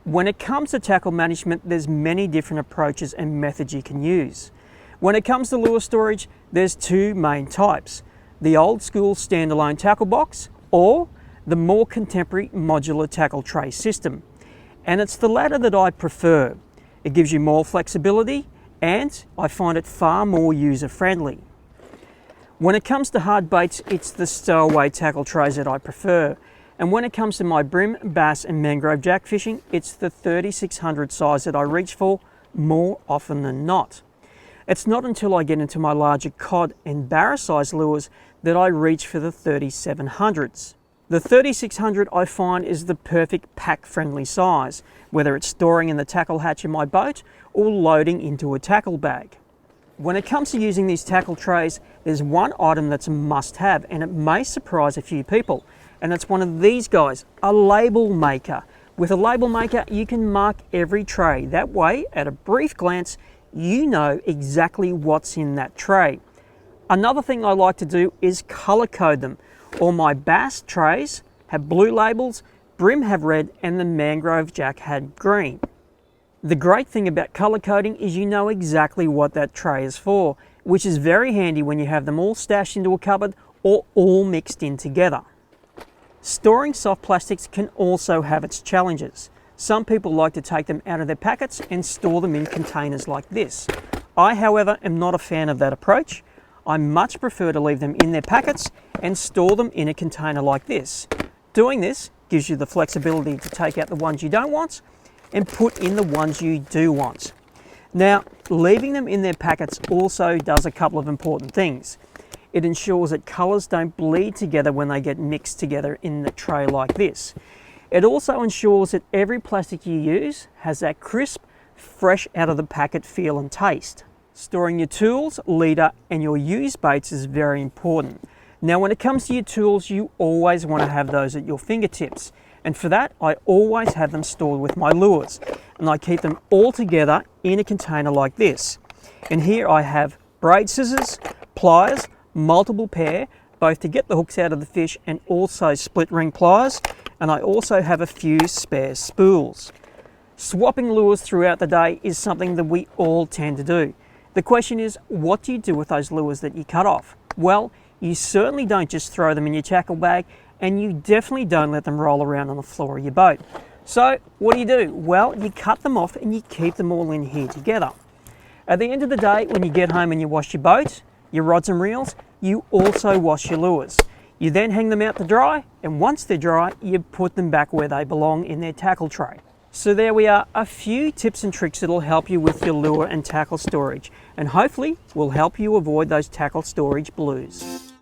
When it comes to tackle management, there's many different approaches and methods you can use. When it comes to lure storage, there's two main types: the old school standalone tackle box or the more contemporary modular tackle tray system. And it's the latter that I prefer. It gives you more flexibility and I find it far more user friendly. When it comes to hard baits, it's the stowaway tackle trays that I prefer. And when it comes to my brim, bass and mangrove jack fishing, it's the 3600 size that I reach for more often than not. It's not until I get into my larger cod and barra size lures that I reach for the 3700s. The 3600 I find is the perfect pack friendly size, whether it's storing in the tackle hatch in my boat or loading into a tackle bag. When it comes to using these tackle trays, there's one item that's a must have, and it may surprise a few people. And it's one of these guys, a label maker. With a label maker, you can mark every tray. That way, at a brief glance, you know exactly what's in that tray. Another thing I like to do is color code them. All my bass trays have blue labels, brim have red, and the mangrove jack had green. The great thing about color coding is you know exactly what that tray is for, which is very handy when you have them all stashed into a cupboard or all mixed in together. Storing soft plastics can also have its challenges. Some people like to take them out of their packets and store them in containers like this. I, however, am not a fan of that approach. I much prefer to leave them in their packets and store them in a container like this. Doing this gives you the flexibility to take out the ones you don't want and put in the ones you do want. Now, leaving them in their packets also does a couple of important things. It ensures that colours don't bleed together when they get mixed together in the tray like this. It also ensures that every plastic you use has that crisp, fresh out of the packet feel and taste. Storing your tools, leader and your used baits is very important. Now when it comes to your tools, you always want to have those at your fingertips. And for that, I always have them stored with my lures. And I keep them all together in a container like this. And here I have braid scissors, pliers, multiple pair, both to get the hooks out of the fish and also split ring pliers, and I also have a few spare spools. Swapping lures throughout the day is something that we all tend to do. The question is, what do you do with those lures that you cut off? Well, you certainly don't just throw them in your tackle bag, and you definitely don't let them roll around on the floor of your boat. So what do? Well, you cut them off and you keep them all in here together. At the end of the day, when you get home and you wash your boat, your rods and reels, you also wash your lures. You then hang them out to dry, and once they're dry, you put them back where they belong in their tackle tray. So there we are, a few tips and tricks that'll help you with your lure and tackle storage, and hopefully will help you avoid those tackle storage blues.